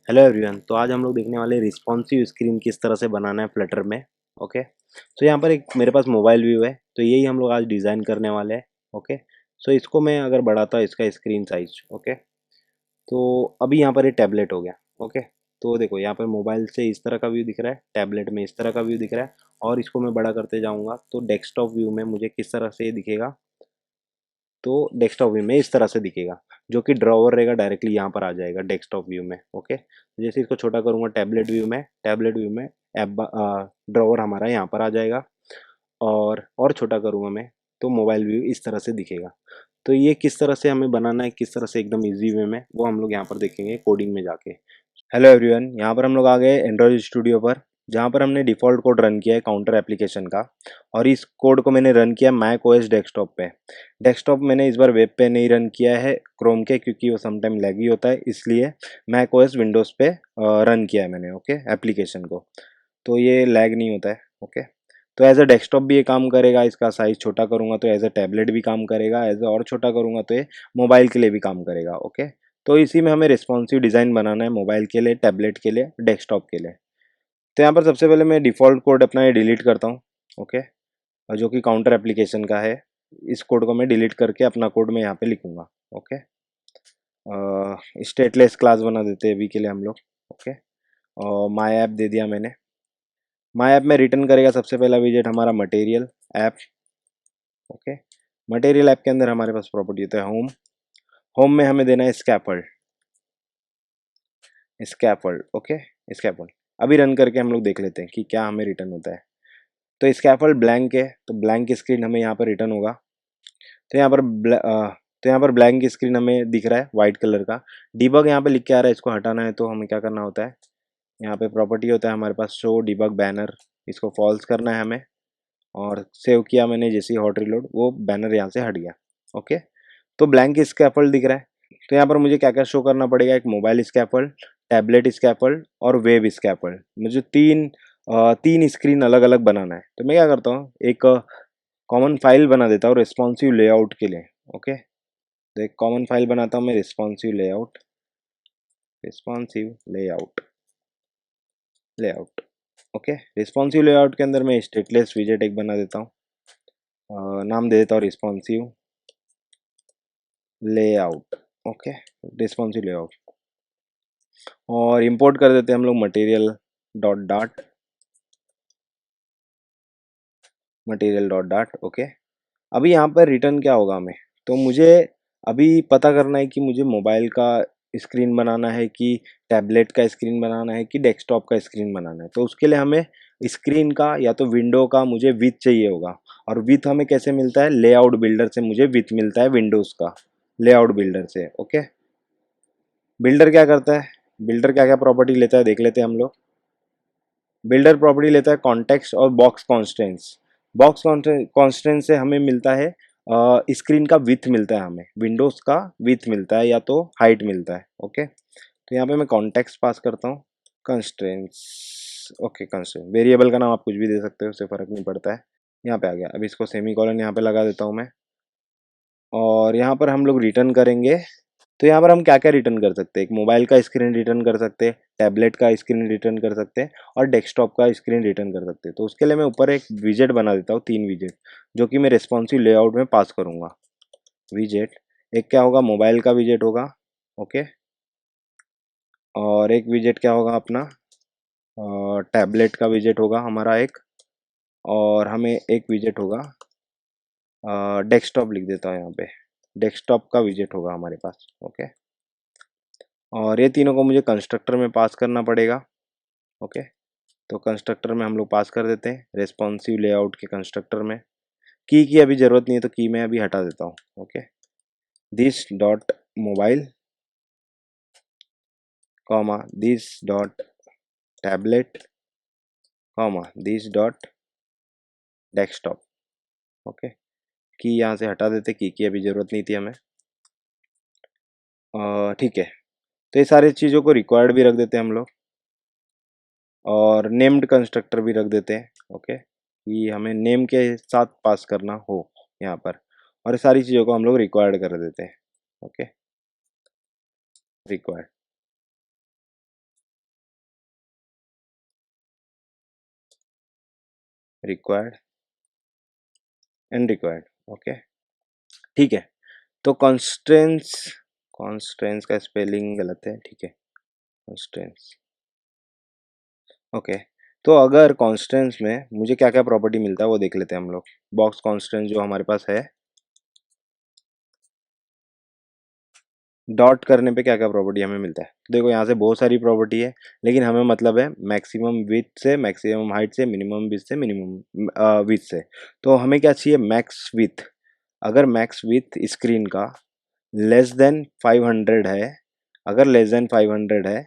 Hello everyone. तो आज हम लोग देखने वाले रिस्पॉन्सिव स्क्रीन किस तरह से बनाना है फ्लटर में। ओके, तो यहाँ पर एक मेरे पास मोबाइल व्यू है, तो यही हम लोग आज डिज़ाइन करने वाले हैं। ओके, सो इसको मैं अगर बढ़ाता हूँ इसका स्क्रीन साइज। ओके, तो अभी यहाँ पर ये टैबलेट हो गया। ओके, तो देखो यहाँ पर मोबाइल से इस तरह का व्यू दिख रहा है, टैबलेट में इस तरह का व्यू दिख रहा है, और इसको मैं बड़ा करते जाऊँगा तो डेस्कटॉप व्यू में मुझे किस तरह से ये दिखेगा। तो डेस्कटॉप व्यू में इस तरह से दिखेगा, जो कि ड्रॉवर रहेगा डायरेक्टली यहाँ पर आ जाएगा डेस्कटॉप व्यू में। ओके, जैसे इसको छोटा करूँगा टैबलेट व्यू में ऐप ड्रॉवर हमारा यहाँ पर आ जाएगा, और छोटा करूँगा मैं तो मोबाइल व्यू इस तरह से दिखेगा। तो ये किस तरह से हमें बनाना है, किस तरह से एकदम इजी वे में, वो हम लोग यहाँ पर देखेंगे कोडिंग में जाके। हेलो एवरीवन, यहाँ पर हम लोग आ गए एंड्रॉयड स्टूडियो पर, जहाँ पर हमने डिफ़ॉल्ट कोड रन किया है काउंटर एप्लीकेशन का। और इस कोड को मैंने रन किया मैक ओएस डेस्कटॉप पे। डेस्कटॉप मैंने इस बार वेब पे नहीं रन किया है क्रोम के, क्योंकि वो समटाइम लैगी होता है, इसलिए मैक ओएस विंडोज़ पे रन किया है मैंने। ओके, एप्लीकेशन को, तो ये लैग नहीं होता है। ओके, तो एज अ डेस्कटॉप भी ये काम करेगा, इसका साइज़ छोटा करूँगा तो एज अ टैबलेट भी काम करेगा, एज अ और छोटा करूँगा तो ये मोबाइल के लिए भी काम करेगा। ओके, तो इसी में हमें रिस्पॉन्सिव डिज़ाइन बनाना है मोबाइल के लिए, टैबलेट के लिए, डेस्कटॉप के लिए। तो यहाँ पर सबसे पहले मैं डिफ़ॉल्ट कोड अपना ये डिलीट करता हूँ। ओके, और जो कि काउंटर एप्लीकेशन का है, इस कोड को मैं डिलीट करके अपना कोड मैं यहाँ पे लिखूँगा। ओके, स्टेटलेस क्लास बना देते हैं अभी के लिए हम लोग। ओके, और माई ऐप दे दिया मैंने। माई ऐप में रिटर्न करेगा सबसे पहला विजेट हमारा material app. Okay, material app के अंदर हमारे पास प्रॉपर्टी होता है होम। होम में हमें देना है स्कैफोल्ड। Scaffold, okay, scaffold. अभी रन करके हम लोग देख लेते हैं कि क्या हमें रिटर्न होता है। तो स्कैफोल्ड ब्लैंक है, तो ब्लैंक स्क्रीन हमें यहाँ पर रिटर्न होगा। तो यहाँ पर ब्लैंक स्क्रीन हमें दिख रहा है वाइट कलर का। डिबग यहाँ पे लिख के आ रहा है, इसको हटाना है तो हमें क्या करना होता है, यहाँ पे प्रॉपर्टी होता है हमारे पास शो डिबग बैनर, इसको फॉल्स करना है हमें। और सेव किया मैंने जैसे ही हॉट रिलोड, वो बैनर यहाँ से हट गया। ओके, तो ब्लैंक स्कैफोल्ड दिख रहा है। तो यहाँ पर मुझे क्या क्या शो करना पड़ेगा, एक मोबाइल स्कैफोल्ड, टैबलेट स्कैफोल्ड और वेब स्कैफोल्ड। मुझे तीन स्क्रीन अलग अलग बनाना है। तो मैं क्या करता हूँ, एक कॉमन फाइल बना देता हूँ रिस्पॉन्सिव लेआउट के लिए। ओके, तो एक कॉमन फाइल बनाता हूँ मैं responsive layout layout. Okay, responsive layout के अंदर मैं स्टेटलेस विजेट एक बना देता हूँ, नाम दे देता हूँ responsive layout. Okay, responsive layout, और इंपोर्ट कर देते हैं हम लोग मटेरियल डॉट डाट। ओके, अभी यहाँ पर रिटर्न क्या होगा हमें, तो मुझे अभी पता करना है कि मुझे मोबाइल का स्क्रीन बनाना है कि टैबलेट का स्क्रीन बनाना है कि डेस्कटॉप का स्क्रीन बनाना है। तो उसके लिए हमें स्क्रीन का या तो विंडो का मुझे विथ चाहिए होगा। और विथ हमें कैसे मिलता है, लेआउट बिल्डर से मुझे विथ मिलता है विंडोज़ का, लेआउट बिल्डर से। ओके, बिल्डर क्या करता है, बिल्डर क्या क्या प्रॉपर्टी लेता है देख लेते हैं हम लोग। बिल्डर प्रॉपर्टी लेता है कॉन्टेक्स्ट और बॉक्स कॉन्स्टेंट्स। बॉक्स कॉन्स्टेंट से हमें मिलता है स्क्रीन का विथ मिलता है, हमें विंडोज़ का विथ मिलता है या तो हाइट मिलता है। ओके, तो यहाँ पे मैं कॉन्टेक्स्ट पास करता हूँ, कंस्ट्रेंट्स। ओके, कंस्ट्रेंट वेरिएबल का नाम आप कुछ भी दे सकते हो, उससे फ़र्क नहीं पड़ता है। यहाँ पे आ गया, अभी इसको सेमी कॉलन यहाँ पे लगा देता हूँ मैं। और यहाँ पर हम लोग रिटर्न करेंगे। तो यहाँ पर हम क्या क्या रिटर्न कर सकते हैं, एक मोबाइल का स्क्रीन रिटर्न कर सकते हैं, टैबलेट का स्क्रीन रिटर्न कर सकते हैं, और डेस्कटॉप का स्क्रीन रिटर्न कर सकते हैं। तो उसके लिए मैं ऊपर एक विजेट बना देता हूँ, 3 विजेट, जो कि मैं रिस्पॉन्सिव लेआउट में पास करूँगा। विजेट एक क्या होगा, मोबाइल का विजेट होगा। ओके, और एक विजेट क्या होगा अपना, टैबलेट का विजेट होगा हमारा एक, और हमें एक विजेट होगा डेस्कटॉप, लिख देता हूँ यहाँ पे, डेस्कटॉप का विजेट होगा हमारे पास। ओके, और ये तीनों को मुझे कंस्ट्रक्टर में पास करना पड़ेगा। ओके, तो कंस्ट्रक्टर में हम लोग पास कर देते हैं रेस्पॉन्सिव लेआउट के कंस्ट्रक्टर में। की अभी ज़रूरत नहीं है, तो की मैं अभी हटा देता हूँ। Okay, this dot mobile comma this dot tablet comma this dot desktop. Okay, की यहाँ से हटा देते, की अभी ज़रूरत नहीं थी हमें। ठीक है, तो ये सारी चीज़ों को रिक्वायर्ड भी रख देते हैं हम लोग, और नेम्ड कंस्ट्रक्टर भी रख देते हैं। ओके, कि हमें नेम के साथ पास करना हो यहाँ पर, और ये सारी चीज़ों को हम लोग रिक्वायर्ड कर देते हैं। Okay, required. Required and required. Okay, ठीक है। तो कॉन्स्टेंट्स, कॉन्स्टेंट्स का स्पेलिंग गलत है, ठीक है, कॉन्स्टेंट्स। ओके, तो अगर कॉन्स्टेंट्स में मुझे क्या क्या प्रॉपर्टी मिलता है वो देख लेते हैं हम लोग। बॉक्स कॉन्स्टेंट जो हमारे पास है, डॉट करने पे क्या क्या प्रॉपर्टी हमें मिलता है। तो देखो यहाँ से बहुत सारी प्रॉपर्टी है, लेकिन हमें मतलब है मैक्सिमम विड्थ से, मैक्सिमम हाइट से, मिनिमम विड्थ से, मिनिमम विड्थ से। तो हमें क्या चाहिए, मैक्स विड्थ। अगर मैक्स विड्थ स्क्रीन का लेस देन 500 है, अगर लेस देन 500 है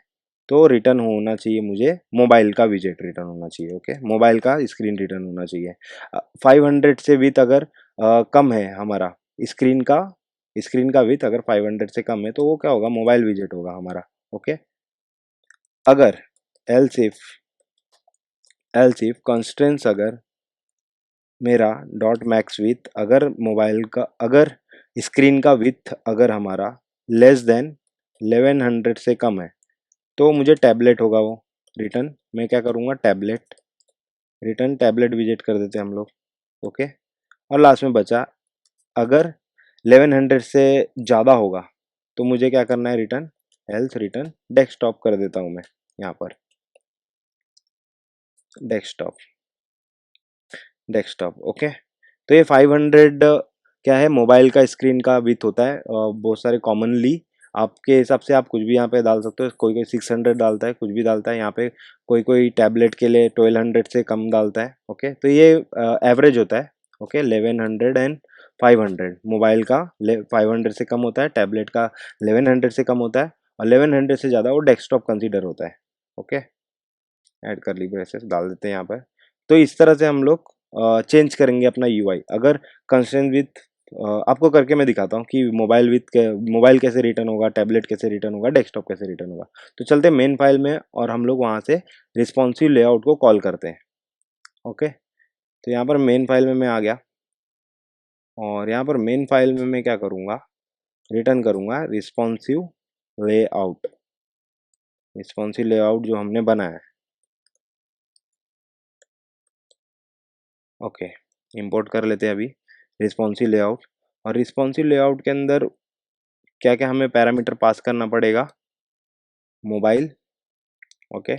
तो रिटर्न होना चाहिए मुझे मोबाइल का विजेट रिटर्न होना चाहिए। ओके, मोबाइल का स्क्रीन रिटर्न होना चाहिए। 500 से विथ अगर कम है हमारा स्क्रीन का, स्क्रीन का विथ अगर 500 से कम है तो वो क्या होगा, मोबाइल विजेट होगा हमारा। ओके, अगर else if, else if constraints अगर मेरा डॉट मैक्स विथ, अगर मोबाइल का, अगर स्क्रीन का विथ अगर हमारा लेस देन 1100 से कम है तो मुझे टैबलेट होगा वो रिटर्न। मैं क्या करूँगा, टैबलेट रिटर्न, टैबलेट विजिट कर देते हैं हम लोग। ओके, और लास्ट में बचा अगर 1100 से ज़्यादा होगा तो मुझे क्या करना है, रिटर्न हेल्थ, रिटर्न डेस्कटॉप कर देता हूँ मैं यहाँ पर, डेस्कटॉप, डेस्कटॉप। ओके, तो ये 500 क्या है, मोबाइल का स्क्रीन का विथ होता है। बहुत सारे कॉमनली आपके हिसाब से आप कुछ भी यहाँ पे डाल सकते हो, कोई कोई 600 डालता है, कुछ भी डालता है यहाँ पे, कोई कोई टैबलेट के लिए 1200 से कम डालता है। ओके, तो ये एवरेज होता है। ओके, 1100 एंड 500 मोबाइल का 500 से कम होता है, टैबलेट का 1100 से कम होता है, और 1100 से ज़्यादा वो डेस्कटॉप कंसीडर होता है। ओके, ऐड कर ली ब्रेसेस डाल देते हैं यहाँ पर। तो इस तरह से हम लोग चेंज करेंगे अपना यूआई। अगर कंस्ट्रेंट विथ आपको करके मैं दिखाता हूँ कि मोबाइल विथ, मोबाइल कैसे रिटर्न होगा, टैबलेट कैसे रिटर्न होगा, डेस्कटॉप कैसे रिटर्न होगा। तो चलते हैं मेन फाइल में और हम लोग वहाँ से रिस्पॉन्सिव लेआउट को कॉल करते हैं। ओके, तो यहाँ पर मेन फाइल में मैं आ गया, और यहाँ पर मेन फाइल में मैं क्या करूँगा, रिटर्न करूँगा रिस्पॉन्सिव लेआउट, रिस्पॉन्सिव लेआउट जो हमने बनाया है। ओके, इंपोर्ट कर लेते हैं अभी रिस्पॉन्सिव लेआउट। और रिस्पॉन्सिव लेआउट के अंदर क्या क्या हमें पैरामीटर पास करना पड़ेगा, मोबाइल। ओके,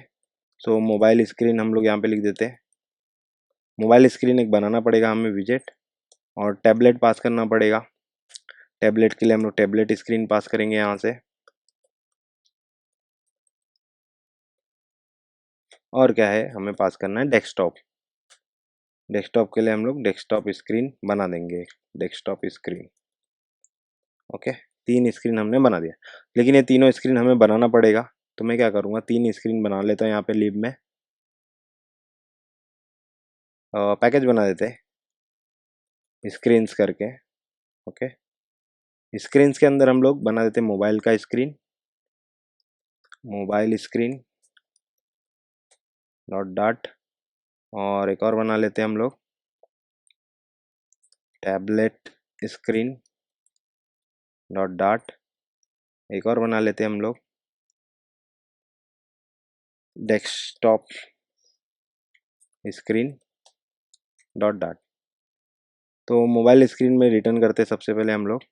सो मोबाइल स्क्रीन हम लोग यहाँ पे लिख देते हैं, मोबाइल स्क्रीन एक बनाना पड़ेगा हमें विजेट, और टैबलेट पास करना पड़ेगा। टैबलेट के लिए हम लोग टैबलेट स्क्रीन पास करेंगे यहाँ से, और क्या है हमें पास करना है, डेस्कटॉप। डेस्कटॉप के लिए हम लोग डेस्कटॉप स्क्रीन बना देंगे, डेस्कटॉप स्क्रीन। ओके, 3 स्क्रीन हमने बना दिया, लेकिन ये तीनों स्क्रीन हमें बनाना पड़ेगा। तो मैं क्या करूँगा, 3 स्क्रीन बना लेता हूँ यहाँ पे लिब में, पैकेज बना देते हैं स्क्रीन्स करके। ओके, स्क्रीन्स के अंदर हम लोग बना देते हैं मोबाइल का screen, mobile screen dot dot, और एक और बना लेते हैं हम लोग टैबलेट स्क्रीन डॉट डॉट, एक और बना लेते हैं हम लोग डेस्कटॉप स्क्रीन डॉट डॉट। तो मोबाइल स्क्रीन में रिटर्न करते हैं सबसे पहले हम लोग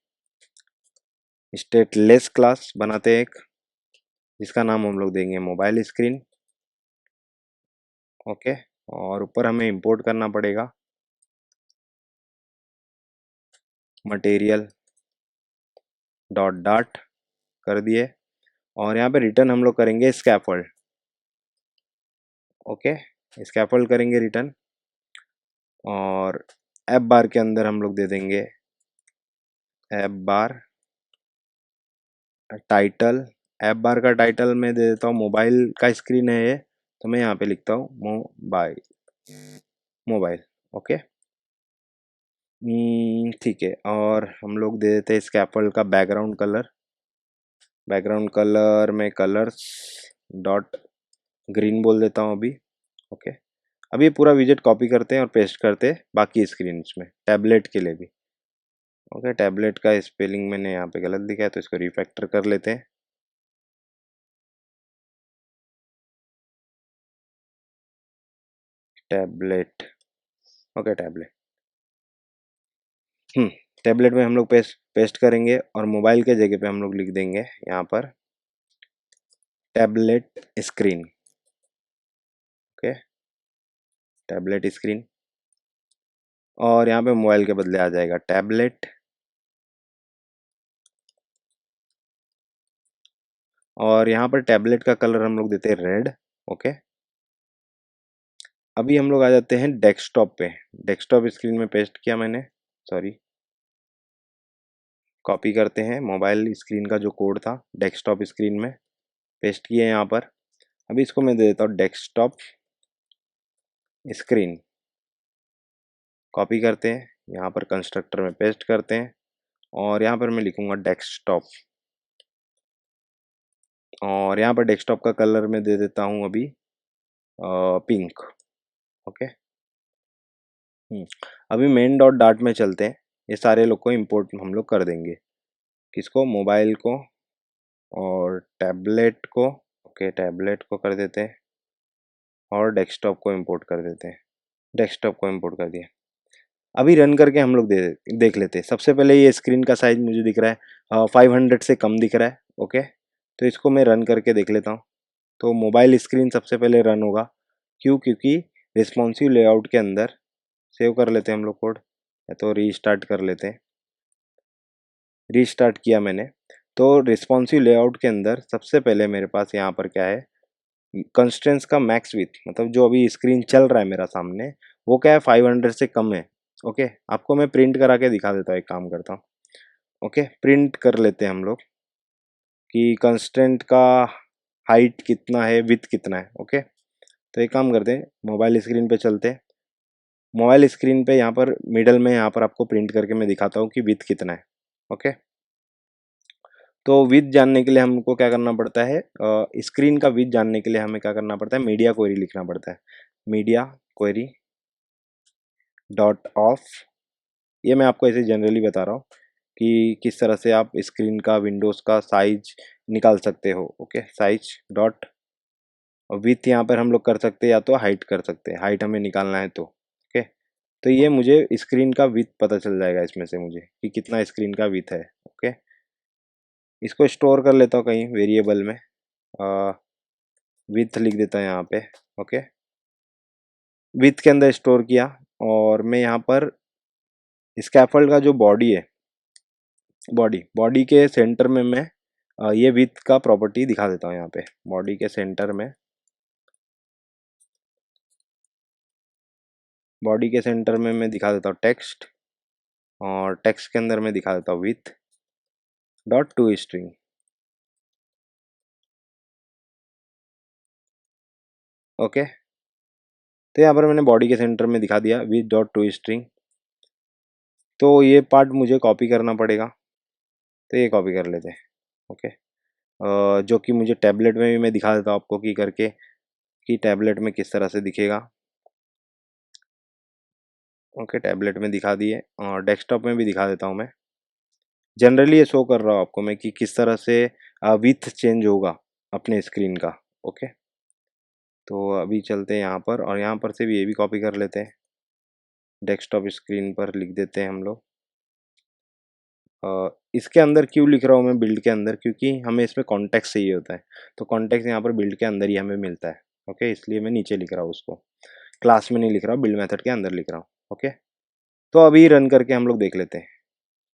स्टेटलेस क्लास बनाते हैं एक, जिसका नाम हम लोग देंगे मोबाइल स्क्रीन। ओके, और ऊपर हमें इंपोर्ट करना पड़ेगा मटेरियल डॉट डॉट, कर दिए, और यहाँ पे रिटर्न हम लोग करेंगे स्कैफोल्ड। ओके, स्कैफोल्ड करेंगे रिटर्न, और ऐप बार के अंदर हम लोग दे देंगे ऐप बार टाइटल। ऐप बार का टाइटल मैं दे देता हूँ मोबाइल का स्क्रीन है ये, तो मैं यहाँ पे लिखता हूँ मोबाइल, मोबाइल। ओके, ठीक है, और हम लोग दे देते हैं स्कैफोल्ड का बैकग्राउंड कलर, बैकग्राउंड कलर में कलर्स डॉट ग्रीन बोल देता हूँ अभी। ओके, अब ये पूरा विजेट कॉपी करते हैं और पेस्ट करते हैं बाकी स्क्रीन में, टैबलेट के लिए भी। ओके, टैबलेट का स्पेलिंग मैंने यहाँ पे गलत लिखा है तो इसको रिफैक्टर कर लेते हैं, टैबलेट। Okay tablet. टैबलेट में हम लोग पेस्ट करेंगे और मोबाइल के जगह पे हम लोग लिख देंगे यहाँ पर tablet screen. Okay, tablet screen, और यहाँ पे मोबाइल के बदले आ जाएगा टैबलेट, और यहाँ पर टैबलेट का कलर हम लोग देते हैं रेड। ओके, अभी हम लोग आ जाते हैं डेस्कटॉप पे। डेस्कटॉप स्क्रीन में पेस्ट किया मैंने, सॉरी, कॉपी करते हैं मोबाइल स्क्रीन का जो कोड था डेस्कटॉप स्क्रीन में पेस्ट किए यहाँ पर। अभी इसको मैं दे देता हूँ डेस्कटॉप स्क्रीन, कॉपी करते हैं यहाँ पर कंस्ट्रक्टर में पेस्ट करते हैं और यहाँ पर मैं लिखूँगा डेस्कटॉप, और यहाँ पर डेस्कटॉप का कलर मैं दे देता हूँ अभी पिंक। ओके, अभी मेन डॉट डार्ट में चलते हैं। ये सारे लोग को इंपोर्ट हम लोग कर देंगे, किसको, मोबाइल को और टैबलेट को। ओके, टैबलेट को कर देते हैं और डेस्कटॉप को इंपोर्ट कर देते हैं। डेस्कटॉप को इंपोर्ट कर दिया। अभी रन करके हम लोग देख लेते हैं। सबसे पहले ये स्क्रीन का साइज मुझे दिख रहा है 500 से कम दिख रहा है। ओके, तो इसको मैं रन करके देख लेता हूँ। तो मोबाइल स्क्रीन सबसे पहले रन होगा, क्यों, क्योंकि रिस्पॉन्सिव लेआउट के अंदर सेव कर लेते हैं हम लोग कोड, या तो रीस्टार्ट कर लेते हैं। रीस्टार्ट किया मैंने, तो रिस्पॉन्सिव लेआउट के अंदर सबसे पहले मेरे पास यहाँ पर क्या है, कंस्ट्रेंट्स का मैक्स विथ, मतलब जो अभी स्क्रीन चल रहा है मेरा सामने वो क्या है 500 से कम है। ओके, आपको मैं प्रिंट करा के दिखा देता हूँ, एक काम करता हूँ। ओके, प्रिंट कर लेते हैं हम लोग कि कंस्ट्रेंट का हाइट कितना है, विथ कितना है। ओके, तो एक काम करते हैं, मोबाइल स्क्रीन पे चलते हैं। मोबाइल स्क्रीन पे यहाँ पर मिडल में यहाँ पर आपको प्रिंट करके मैं दिखाता हूँ कि विथ कितना है। ओके, तो विथ जानने के लिए हमको क्या करना पड़ता है, स्क्रीन का विथ जानने के लिए हमें क्या करना पड़ता है, मीडिया क्वेरी लिखना पड़ता है। मीडिया क्वेरी डॉट ऑफ, ये मैं आपको ऐसे जनरली बता रहा हूँ कि किस तरह से आप स्क्रीन का, विंडोज़ का साइज निकाल सकते हो। ओके, साइज डॉट, और विथ यहाँ पर हम लोग कर सकते हैं या तो हाइट कर सकते हैं, हाइट हमें निकालना है तो। ओके, तो ये मुझे स्क्रीन का विथ पता चल जाएगा इसमें से मुझे कि कितना स्क्रीन का विथ है। ओके, इसको स्टोर कर लेता हूँ कहीं वेरिएबल में, विथ लिख देता हूँ यहाँ पे। ओके, विथ के अंदर स्टोर किया, और मैं यहाँ पर स्कैफोल्ड का जो बॉडी है, बॉडी के सेंटर में मैं ये विथ का प्रॉपर्टी दिखा देता हूँ यहाँ पे। बॉडी के सेंटर में, बॉडी के सेंटर में मैं दिखा देता हूँ टेक्स्ट, और टेक्स्ट के अंदर मैं दिखा देता हूँ with dot to string. Okay, तो यहाँ पर मैंने बॉडी के सेंटर में दिखा दिया विथ डॉट टू स्ट्रिंग। तो ये पार्ट मुझे कॉपी करना पड़ेगा, तो ये कॉपी कर लेते हैं। ओके, जो कि मुझे टैबलेट में भी मैं दिखा देता हूँ आपको की करके कि टैबलेट में किस तरह से दिखेगा। ओके, टैबलेट में दिखा दिए और डेस्कटॉप में भी दिखा देता हूँ मैं। जनरली ये शो कर रहा हूँ आपको मैं कि किस तरह से विथ चेंज होगा अपने स्क्रीन का। ओके, तो अभी चलते हैं यहाँ पर, और यहाँ पर से भी ये भी कॉपी कर लेते हैं। डेस्कटॉप स्क्रीन पर लिख देते हैं हम लोग। इसके अंदर क्यों लिख रहा हूँ मैं बिल्ड के अंदर, क्योंकि हमें इसमें कॉन्टेक्स्ट चाहिए होता है, तो कॉन्टेक्स्ट यहाँ पर बिल्ड के अंदर ही हमें मिलता है। ओके, इसलिए मैं नीचे लिख रहा हूँ उसको, क्लास में नहीं लिख रहा हूँ, बिल्ड मेथड के अंदर लिख रहा हूँ। ओके, तो अभी रन करके हम लोग देख लेते हैं।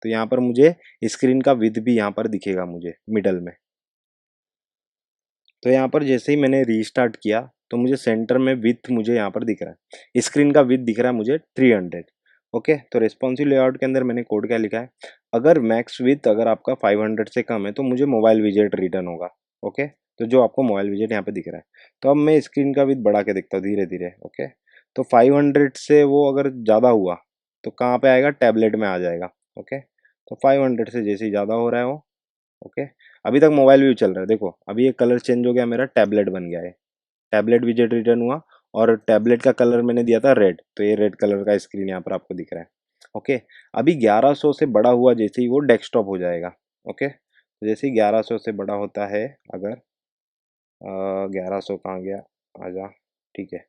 तो यहाँ पर मुझे स्क्रीन का विथ भी यहाँ पर दिखेगा मुझे मिडल में। तो यहाँ पर जैसे ही मैंने रीस्टार्ट किया तो मुझे सेंटर में विथ मुझे यहाँ पर दिख रहा है, स्क्रीन का विथ दिख रहा है मुझे 300। ओके, तो रेस्पॉन्सिव लेआउट के अंदर मैंने कोड क्या लिखा है, अगर मैक्स विथ अगर आपका 500 से कम है तो मुझे मोबाइल विजेट रिटर्न होगा। ओके, तो जो आपको मोबाइल विजेट यहाँ पे दिख रहा है, तो अब मैं स्क्रीन का विथ बढ़ा के देखता हूँ धीरे धीरे। ओके, तो 500 से वो अगर ज़्यादा हुआ तो कहाँ पे आएगा, टैबलेट में आ जाएगा। ओके, तो 500 से जैसे ही ज़्यादा हो रहा है वो। ओके, अभी तक मोबाइल व्यू चल रहा है, देखो अभी ये कलर चेंज हो गया, मेरा टैबलेट बन गया है, टैबलेट विजेट रिटर्न हुआ, और टैबलेट का कलर मैंने दिया था रेड, तो ये रेड कलर का स्क्रीन यहाँ पर आपको दिख रहा है। ओके, अभी 1100 से बड़ा हुआ जैसे ही वो डेस्कटॉप हो जाएगा। ओके, तो जैसे ही 1100 से बड़ा होता है, अगर 1100 कहाँ गया, आजा, ठीक है,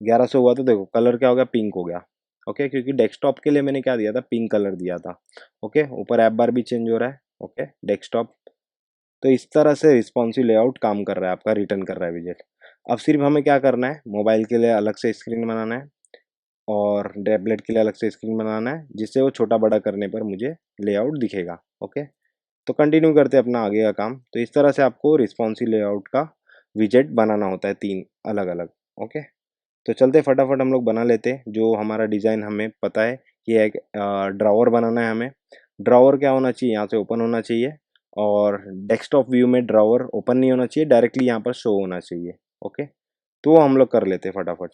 1100 हुआ तो देखो कलर क्या हो गया, पिंक हो गया। ओके, क्योंकि डेस्कटॉप के लिए मैंने क्या दिया था, पिंक कलर दिया था। ओके, ऊपर ऐप बार भी चेंज हो रहा है। Okay, desktop. तो इस तरह से रिस्पॉन्सिव लेआउट काम कर रहा है, आपका रिटर्न कर रहा है विजेट। अब सिर्फ हमें क्या करना है, मोबाइल के लिए अलग से स्क्रीन बनाना है और टैबलेट के लिए अलग से स्क्रीन बनाना है, जिससे वो छोटा बड़ा करने पर मुझे लेआउट दिखेगा। ओके, तो कंटिन्यू करते हैं अपना आगे का काम। तो इस तरह से आपको रिस्पॉन्सिव लेआउट का विजेट बनाना होता है, 3 अलग अलग। ओके, तो चलते फटाफट हम लोग बना लेते हैं। जो हमारा डिज़ाइन हमें पता है, ये एक ड्रॉवर बनाना है हमें। ड्रॉवर क्या होना चाहिए, यहाँ से ओपन होना चाहिए और डेस्कटॉप व्यू में ड्रॉवर ओपन नहीं होना चाहिए, डायरेक्टली यहाँ पर शो होना चाहिए। ओके, तो वो हम लोग कर लेते हैं फटाफट।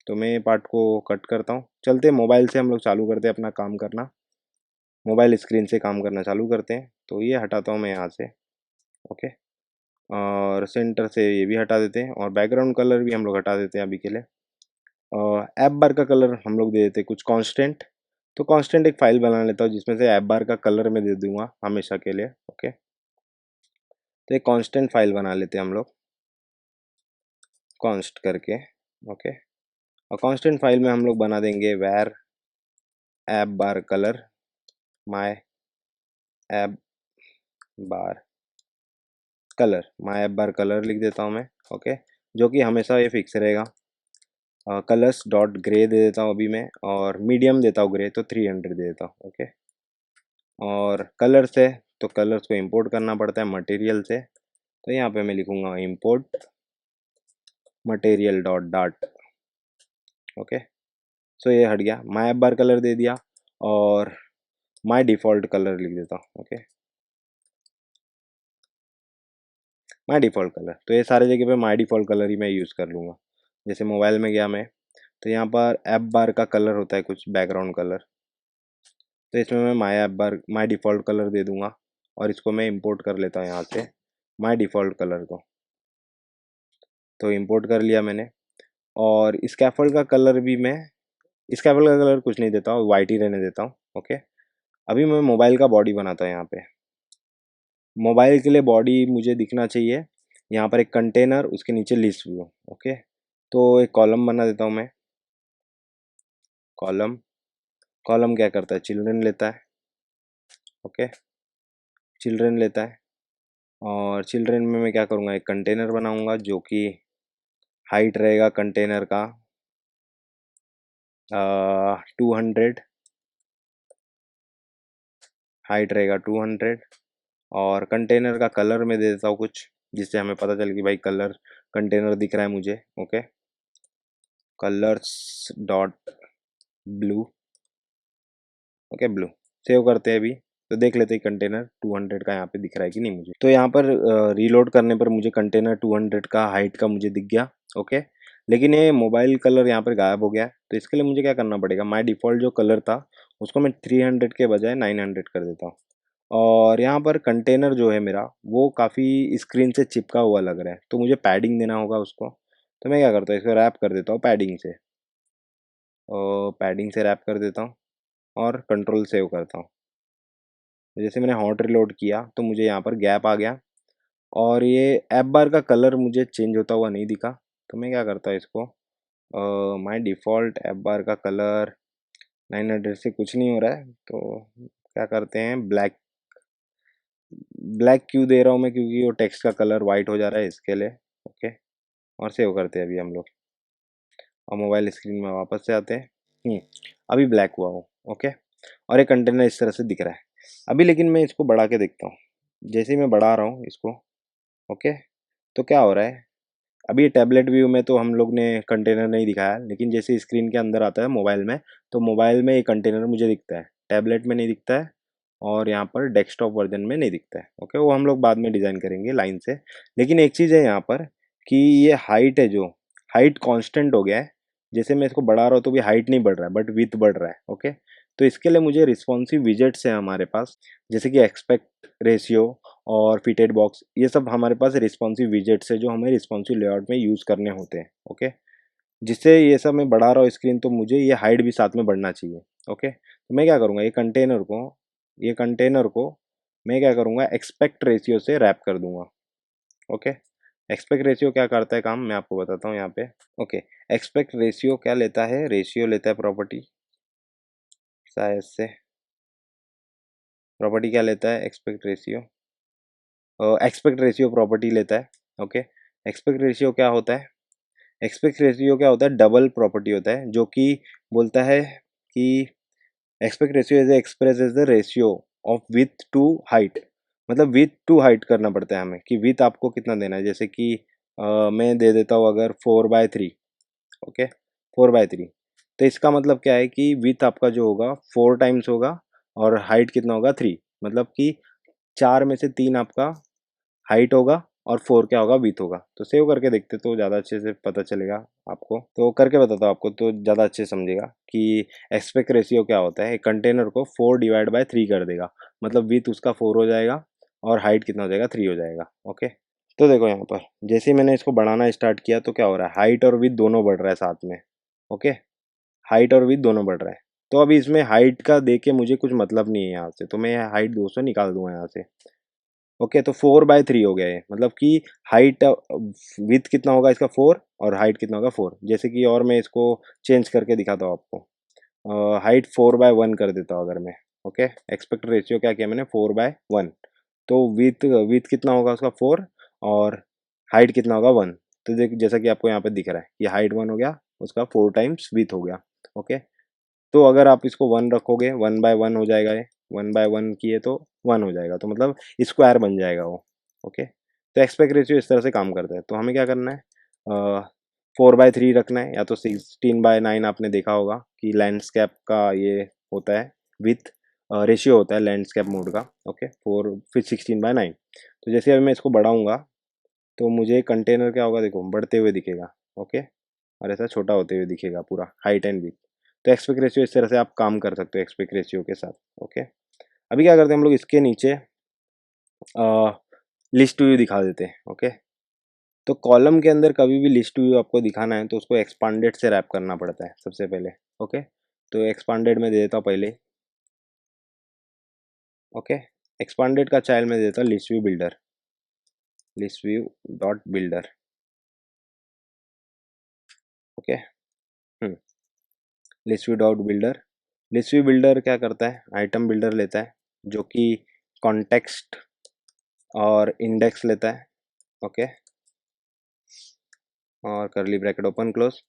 तो मैं पार्ट को कट करता हूँ। चलते मोबाइल से हम लोग चालू करते हैं अपना काम करना। मोबाइल स्क्रीन से काम करना चालू करते हैं। तो ये हटाता हूँ मैं यहाँ से। ओके, और सेंटर से ये भी हटा देते हैं और बैकग्राउंड कलर भी हम लोग हटा देते हैं अभी के लिए। ऐप बार का कलर हम लोग दे देते हैं कुछ कांस्टेंट। तो कांस्टेंट एक फाइल बना लेता हूँ जिसमें से ऐप बार का कलर मैं दे दूंगा हमेशा के लिए। ओके, तो एक कांस्टेंट फाइल बना लेते हैं हम लोग, कॉन्स्ट करके। ओके, और कांस्टेंट फाइल में हम लोग बना देंगे वैर app bar colour, my app bar colour, my app bar colour लिख देता हूँ मैं। ओके, जो कि हमेशा ये फिक्स रहेगा। कलर्स डॉट ग्रे दे देता हूँ अभी मैं, और मीडियम देता हूँ ग्रे, तो 300 दे देता हूँ। ओके, और कलर्स है तो कलर्स को इंपोर्ट करना पड़ता है मटेरियल से। तो यहाँ पे मैं लिखूंगा इंपोर्ट मटेरियल डॉट डाट। ओके, सो ये हट गया, माई ऐप बार कलर दे दिया और माई डिफ़ॉल्ट कलर लिख देता हूँ। ओके, माई डिफ़ॉल्ट कलर, तो ये सारे जगह पे माई डिफ़ॉल्ट कलर ही मैं यूज़ कर लूँगा। जैसे मोबाइल में गया मैं, तो यहाँ पर ऐप बार का कलर होता है कुछ बैकग्राउंड कलर, तो इसमें मैं my app bar my default colour दे दूँगा और इसको मैं इंपोर्ट कर लेता हूँ यहाँ से, माई डिफ़ॉल्ट कलर को। तो इंपोर्ट कर लिया मैंने। और स्कैफोल्ड का कलर भी मैं, स्कैफोल्ड का कलर कुछ नहीं देता हूँ, वाइट ही रहने देता हूँ। ओके, अभी मैं मोबाइल का बॉडी बनाता हूँ यहाँ पे। मोबाइल के लिए बॉडी मुझे दिखना चाहिए यहाँ पर एक कंटेनर, उसके नीचे लिस्ट व्यू। ओके, तो एक कॉलम बना देता हूँ मैं। कॉलम, कॉलम क्या करता है, चिल्ड्रन लेता है। ओके, चिल्ड्रन लेता है और चिल्ड्रन में मैं क्या करूँगा, एक कंटेनर बनाऊँगा जो कि हाइट रहेगा कंटेनर का 200, हाइट रहेगा 200। और कंटेनर का कलर मैं दे देता हूँ कुछ, जिससे हमें पता चले कि भाई कलर कंटेनर दिख रहा है मुझे। Okay, colours dot blue. Okay, blue. Save करते हैं अभी। तो देख लेते हैं कंटेनर 200 का यहाँ पे दिख रहा है कि नहीं मुझे। तो यहाँ पर रीलोड करने पर मुझे कंटेनर 200 का हाइट का मुझे दिख गया। ओके, लेकिन ये मोबाइल कलर यहाँ पर गायब हो गया है। तो इसके लिए मुझे क्या करना पड़ेगा, माई डिफ़ॉल्ट जो कलर था उसको मैं 300 के बजाय 900 कर देता हूँ। और यहाँ पर कंटेनर जो है मेरा, वो काफ़ी स्क्रीन से चिपका हुआ लग रहा है, तो मुझे पैडिंग देना होगा उसको। तो मैं क्या करता हूँ, इसको रैप कर देता हूँ पैडिंग से, और पैडिंग से रैप कर देता हूँ और कंट्रोल सेव करता हूँ। जैसे मैंने हॉट रिलोड किया तो मुझे यहाँ पर गैप आ गया और ये ऐप बार का कलर मुझे चेंज होता हुआ नहीं दिखा। तो मैं क्या करता हूँ इसको, माय डिफ़ॉल्ट ऐप बार का कलर 900 से कुछ नहीं हो रहा है, तो क्या करते हैं, ब्लैक। ब्लैक क्यों दे रहा हूँ मैं, क्योंकि वो टेक्स्ट का कलर वाइट हो जा रहा है इसके लिए। ओके, और सेव करते हैं अभी हम लोग, और मोबाइल स्क्रीन में वापस से आते हैं। अभी ब्लैक हुआ हो। ओके, और एक कंटेनर इस तरह से दिख रहा है अभी। लेकिन मैं इसको बढ़ा के देखता हूँ। जैसे ही मैं बढ़ा रहा हूँ इसको, ओके, तो क्या हो रहा है, अभी टैबलेट व्यू में तो हम लोग ने कंटेनर नहीं दिखाया, लेकिन जैसे स्क्रीन के अंदर आता है मोबाइल में, तो मोबाइल में ये कंटेनर मुझे दिखता है, टैबलेट में नहीं दिखता है और यहाँ पर डेस्कटॉप वर्जन में नहीं दिखता है। ओके, वो हम लोग बाद में डिज़ाइन करेंगे लाइन से। लेकिन एक चीज़ है यहाँ पर कि ये हाइट है, जो हाइट कांस्टेंट हो गया है। जैसे मैं इसको बढ़ा रहा हूँ तो भी हाइट नहीं बढ़ रहा है, बट विड्थ बढ़ रहा है। ओके, तो इसके लिए मुझे रिस्पॉन्सिव विजेट्स है हमारे पास, जैसे कि एक्सपेक्ट रेशियो और फिटेड बॉक्स, ये सब हमारे पास रिस्पॉन्सिव विजेट्स है जो हमें रिस्पॉन्सिव लेआउट में यूज़ करने होते हैं। ओके, जिससे ये सब मैं बढ़ा रहा हूँ स्क्रीन, तो मुझे ये हाइट भी साथ में बढ़ना चाहिए। ओके, तो मैं क्या करूँगा, ये कंटेनर को मैं क्या करूँगा, एक्सपेक्ट रेशियो से रैप कर दूंगा। ओके, एक्सपेक्ट रेशियो क्या करता है काम, मैं आपको बताता हूँ यहाँ पे। ओके, एक्सपेक्ट रेशियो क्या लेता है, रेशियो लेता है प्रॉपर्टी, शायद से प्रॉपर्टी क्या लेता है, एक्सपेक्ट रेशियो प्रॉपर्टी लेता है। ओके, एक्सपेक्ट रेशियो क्या होता है, एक्सपेक्ट रेशियो क्या होता है, डबल प्रॉपर्टी होता है, जो कि बोलता है कि aspect ratio is express as the ratio of width to height. मतलब विथ टू हाइट करना पड़ता है हमें कि विथ आपको कितना देना है। जैसे कि मैं दे देता हूँ अगर 4/3, ओके, 4/3, तो इसका मतलब क्या है कि विथ आपका जो होगा 4 टाइम्स होगा और हाइट कितना होगा 3। मतलब कि 4 में से 3 आपका हाइट होगा और 4 क्या होगा, विथ होगा। तो सेव करके देखते तो ज़्यादा अच्छे से पता चलेगा आपको। तो करके बताता हूँ आपको तो ज़्यादा अच्छे से समझेगा कि एस्पेक्ट रेशियो क्या होता है। एक कंटेनर को 4/3 कर देगा, मतलब विथ उसका 4 हो जाएगा और हाइट कितना हो जाएगा, 3 हो जाएगा। ओके, तो देखो यहाँ पर जैसे ही मैंने इसको बढ़ाना स्टार्ट किया तो क्या हो रहा है, हाइट और विथ दोनों बढ़ रहा है साथ में। ओके, हाइट और विथ दोनों बढ़ रहा है। तो अभी इसमें हाइट का दे के मुझे कुछ मतलब नहीं है यहाँ से, तो मैं हाइट 200 निकाल दूंगा यहाँ से। ओके, तो 4/3 हो गया ये, मतलब कि हाइट विथ कितना होगा इसका 4 और हाइट कितना होगा 4। जैसे कि और मैं इसको चेंज करके दिखाता हूँ आपको, हाइट 4/1 कर देता हूँ अगर मैं। ओके, एक्सपेक्ट रेशियो क्या किया मैंने, 4/1। तो विथ विथ कितना होगा उसका 4 और हाइट कितना होगा 1। तो देख जैसा कि आपको यहाँ पे दिख रहा है ये हाइट 1 हो गया, उसका 4 टाइम्स विथ हो गया। ओके, तो अगर आप इसको 1 रखोगे 1/1 हो जाएगा ये, 1/1 किए तो 1 हो जाएगा, तो मतलब स्क्वायर बन जाएगा वो। ओके, तो एक्सपेक्ट रेशियो इस तरह से काम करता है। तो हमें क्या करना है, 4/3 रखना है, या तो 16/9 आपने देखा होगा कि लैंडस्केप का ये होता है विथ रेशियो होता है लैंडस्केप मोड का। ओके, 4 फिर 16/9। तो जैसे अभी मैं इसको बढ़ाऊंगा तो मुझे कंटेनर क्या होगा, देखो बढ़ते हुए दिखेगा। ओके, और ऐसा छोटा होते हुए दिखेगा पूरा हाइट एंड विथ। तो एक्सपेक्ट रेशियो इस तरह से आप काम कर सकते हो एक्सपेक्ट रेशियो के साथ। ओके, अभी क्या करते हैं हम लोग इसके नीचे लिस्ट व्यू दिखा देते हैं। ओके, तो कॉलम के अंदर कभी भी लिस्ट व्यू आपको दिखाना है तो उसको एक्सपांडेड से रैप करना पड़ता है सबसे पहले। ओके, तो एक्सपांडेड में दे देता हूँ पहले। ओके, एक्सपांडेड का चाइल्ड में दे देता हूँ list view builder, list view dot builder. Okay, list view dot builder. List view builder क्या करता है, आइटम बिल्डर लेता है जो कि कॉन्टेक्स्ट और इंडेक्स लेता है। ओके, और करली ब्रैकेट ओपन क्लोज,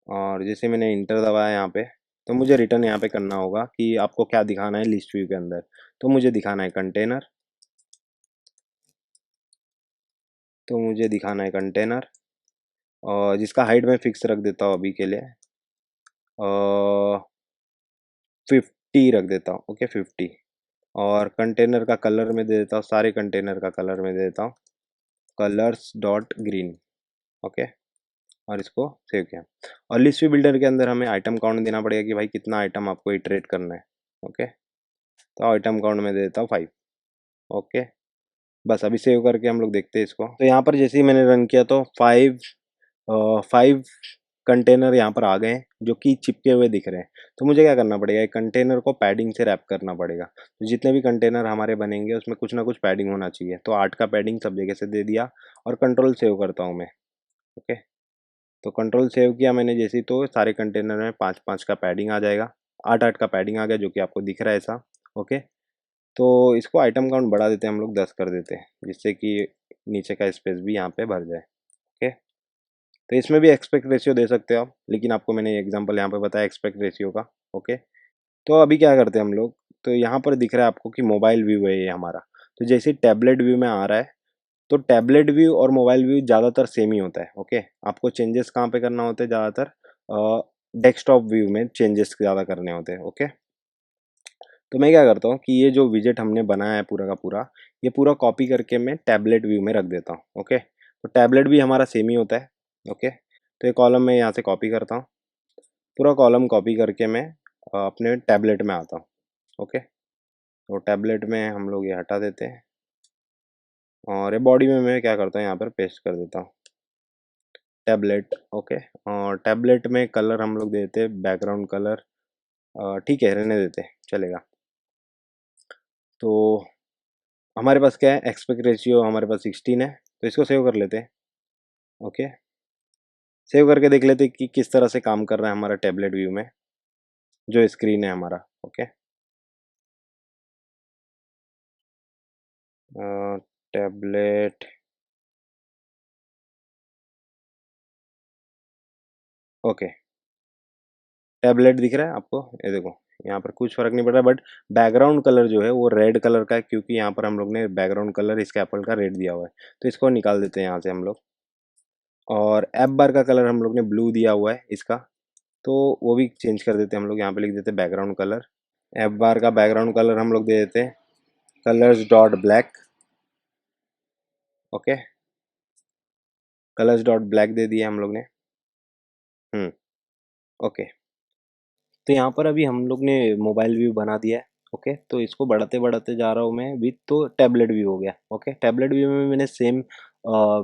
और जैसे मैंने इंटर दबाया यहाँ पे तो मुझे रिटर्न यहाँ पे करना होगा कि आपको क्या दिखाना है लिस्ट व्यू के अंदर। तो मुझे दिखाना है कंटेनर, तो मुझे दिखाना है कंटेनर, और जिसका हाइट मैं फिक्स रख देता हूँ अभी के लिए, 50 रख देता हूँ। ओके, 50। और कंटेनर का कलर में दे देता हूँ, सारे कंटेनर का कलर में दे देता हूँ कलर्स डॉट ग्रीन। ओके, और इसको सेव किया। और लिस्ट व्यू बिल्डर के अंदर हमें आइटम काउंट देना पड़ेगा कि भाई कितना आइटम आपको इटरेट करना है। ओके, तो आइटम काउंट में दे देता हूँ 5। ओके, बस अभी सेव करके हम लोग देखते हैं इसको। तो यहाँ पर जैसे ही मैंने रन किया तो 5 कंटेनर यहाँ पर आ गए हैं जो कि चिपके हुए दिख रहे हैं। तो मुझे क्या करना पड़ेगा, एक कंटेनर को पैडिंग से रैप करना पड़ेगा। तो जितने भी कंटेनर हमारे बनेंगे उसमें कुछ ना कुछ पैडिंग होना चाहिए, तो 8 का पैडिंग सब जगह से दे दिया और कंट्रोल सेव करता हूँ मैं। ओके, तो कंट्रोल सेव किया मैंने जैसे ही, तो सारे कंटेनर में 5-5 का पैडिंग आ जाएगा, 8-8 का पैडिंग आ गया जो कि आपको दिख रहा है ऐसा। ओके, तो इसको आइटम काउंट बढ़ा देते हैं हम लोग, 10 कर देते हैं जिससे कि नीचे का स्पेस भी यहाँ पे भर जाए। ओके, तो इसमें भी एक्सपेक्ट रेशियो दे सकते हो आप, लेकिन आपको मैंने एग्जांपल यहाँ पे बताया एक्सपेक्ट रेशियो का। ओके, तो अभी क्या करते हैं हम लोग, तो यहाँ पर दिख रहा है आपको कि मोबाइल व्यू है ये हमारा। तो जैसे टैबलेट व्यू में आ रहा है, तो टैबलेट व्यू और मोबाइल व्यू ज़्यादातर सेम ही होता है। ओके, आपको चेंजेस कहाँ पे करना होता है, ज़्यादातर डेस्कटॉप व्यू में चेंजेस ज़्यादा करने होते हैं। ओके, तो मैं क्या करता हूँ कि ये जो विजेट हमने बनाया है पूरा का पूरा, ये पूरा कॉपी करके मैं टैबलेट व्यू में रख देता हूँ। ओके, तो टैबलेट भी हमारा सेम ही होता है। ओके, तो ये कॉलम मैं यहाँ से कॉपी करता हूँ, पूरा कॉलम कॉपी करके मैं अपने टैबलेट में आता हूँ। ओके, तो टैबलेट में हम लोग ये हटा देते हैं, और ये बॉडी में मैं क्या करता हूँ यहाँ पर पेस्ट कर देता हूँ टैबलेट। ओके, और टैबलेट में कलर हम लोग देते हैं बैकग्राउंड कलर, ठीक है रहने देते हैं चलेगा। तो हमारे पास क्या है, एक्सपेक्ट रेशियो हमारे पास 16 है, तो इसको सेव कर लेते हैं। ओके, सेव करके देख लेते हैं कि किस तरह से काम कर रहा है हमारा टैबलेट व्यू में। जो स्क्रीन है हमारा। Okay, tablet. ओके, टैबलेट दिख रहा है आपको, ये देखो, यहाँ पर कुछ फर्क नहीं पड़ रहा, बट बैकग्राउंड कलर जो है वो रेड कलर का है, क्योंकि यहाँ पर हम लोग ने बैकग्राउंड कलर इसके एप्पल का रेड दिया हुआ है। तो इसको निकाल देते हैं यहाँ से हम लोग। और ऐप बार का कलर हम लोग ने ब्लू दिया हुआ है इसका, तो वो भी चेंज कर देते हैं हम लोग। यहाँ पे लिख देते हैं बैकग्राउंड कलर। ऐप बार का बैकग्राउंड कलर हम लोग दे देते हैं colours dot black. Okay, colours dot black दे दिया हम लोग ने। हम्म। ओके, तो यहाँ पर अभी हम लोग ने मोबाइल व्यू बना दिया है। ओके, तो इसको बढ़ाते बढ़ाते जा रहा हूँ मैं विथ, तो टैबलेट व्यू हो गया। ओके, टैबलेट व्यू में मैंने सेम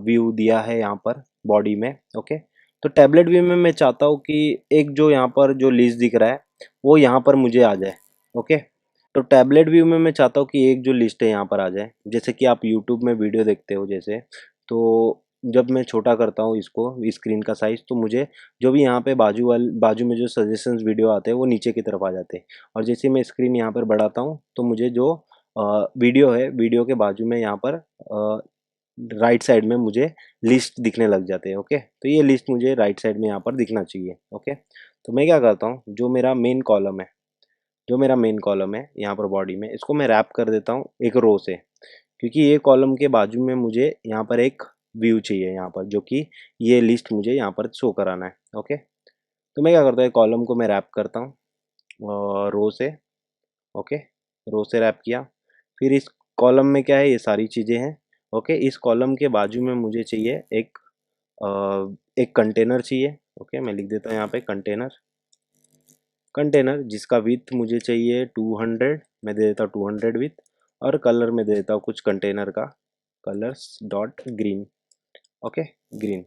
व्यू दिया है यहाँ पर बॉडी में। ओके, तो टैबलेट व्यू में मैं चाहता हूँ कि एक जो यहाँ पर जो लिस्ट दिख रहा है वो यहाँ पर मुझे आ जाए। ओके, तो टैबलेट व्यू में मैं चाहता हूँ कि एक जो लिस्ट है यहाँ पर आ जाए। जैसे कि आप यूट्यूब में वीडियो देखते हो जैसे, तो जब मैं छोटा करता हूँ इसको स्क्रीन का साइज़, तो मुझे जो भी यहाँ पे बाजू में जो सजेशंस वीडियो आते हैं वो नीचे की तरफ आ जाते हैं। और जैसे मैं स्क्रीन यहाँ पर बढ़ाता हूँ तो मुझे जो वीडियो है, वीडियो के बाजू में यहाँ पर राइट साइड में मुझे लिस्ट दिखने लग जाते हैं। ओके, तो ये लिस्ट मुझे राइट साइड में यहाँ पर दिखना चाहिए। ओके, तो मैं क्या करता हूँ, जो मेरा मेन कॉलम है यहाँ पर बॉडी में, इसको मैं रैप कर देता हूँ एक रो से, क्योंकि ये कॉलम के बाजू में मुझे यहाँ पर एक व्यू चाहिए यहाँ पर, जो कि ये लिस्ट मुझे यहाँ पर शो कराना है। ओके, तो मैं क्या करता हूँ, कॉलम को मैं रैप करता हूँ रो से। ओके, रो से रैप किया। फिर इस कॉलम में क्या है, ये सारी चीज़ें हैं। ओके, इस कॉलम के बाजू में मुझे चाहिए एक कंटेनर चाहिए। ओके, मैं लिख देता हूँ यहाँ पे कंटेनर। कंटेनर जिसका विथ मुझे चाहिए 200, मैं दे देता हूँ 200 विथ। और कलर में दे देता हूँ कुछ कंटेनर का, colours dot green. Okay, green.